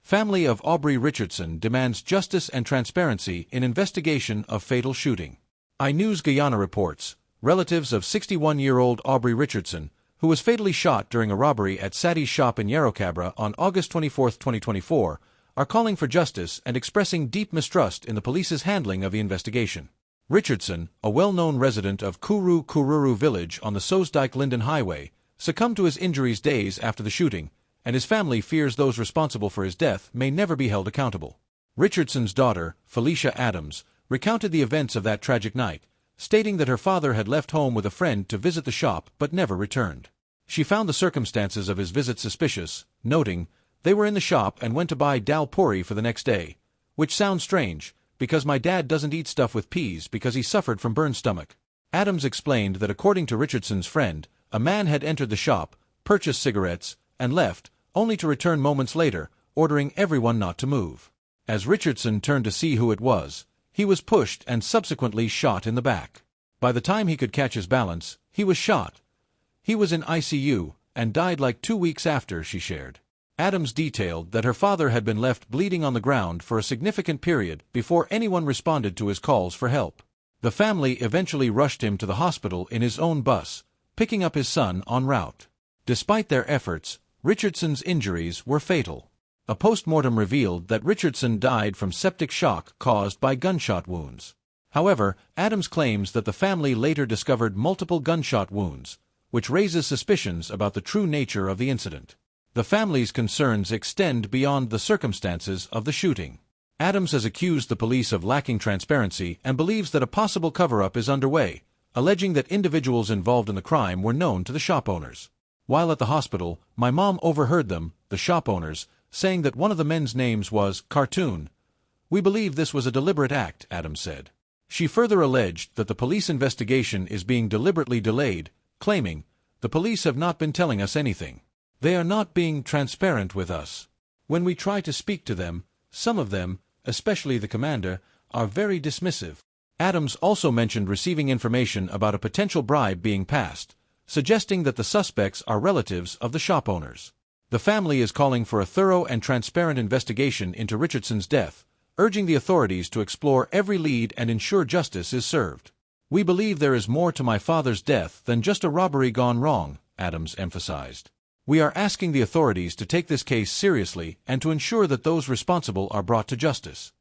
Family of Aubrey Richardson demands justice and transparency in investigation of fatal shooting. iNews Guyana reports, relatives of 61-year-old Aubrey Richardson, who was fatally shot during a robbery at Sadie's shop in Yarrowcabra on August 24, 2024, are calling for justice and expressing deep mistrust in the police's handling of the investigation. Richardson, a well-known resident of Kururu village on the Soesdijk-Linden Highway, succumbed to his injuries days after the shooting, and his family fears those responsible for his death may never be held accountable. Richardson's daughter, Felicia Adams, recounted the events of that tragic night, stating that her father had left home with a friend to visit the shop but never returned. She found the circumstances of his visit suspicious, noting, "They were in the shop and went to buy dal puri for the next day, which sounds strange, because my dad doesn't eat stuff with peas because he suffered from burned stomach." Adams explained that according to Richardson's friend, a man had entered the shop, purchased cigarettes, and left, only to return moments later, ordering everyone not to move. As Richardson turned to see who it was, he was pushed and subsequently shot in the back. By the time he could catch his balance, he was shot. He was in ICU and died like 2 weeks after, she shared. Adams detailed that her father had been left bleeding on the ground for a significant period before anyone responded to his calls for help. The family eventually rushed him to the hospital in his own bus, picking up his son en route. Despite their efforts, Richardson's injuries were fatal. A post-mortem revealed that Richardson died from septic shock caused by gunshot wounds. However, Adams claims that the family later discovered multiple gunshot wounds, which raises suspicions about the true nature of the incident. The family's concerns extend beyond the circumstances of the shooting. Adams has accused the police of lacking transparency and believes that a possible cover-up is underway, alleging that individuals involved in the crime were known to the shop owners. While at the hospital, my mom overheard them, the shop owners, saying that one of the men's names was Cartoon. We believe this was a deliberate act, Adams said. She further alleged that the police investigation is being deliberately delayed, claiming, "The police have not been telling us anything. They are not being transparent with us. When we try to speak to them, some of them, especially the commander, are very dismissive." Adams also mentioned receiving information about a potential bribe being passed, suggesting that the suspects are relatives of the shop owners. The family is calling for a thorough and transparent investigation into Richardson's death, urging the authorities to explore every lead and ensure justice is served. "We believe there is more to my father's death than just a robbery gone wrong," Adams emphasized. "We are asking the authorities to take this case seriously and to ensure that those responsible are brought to justice."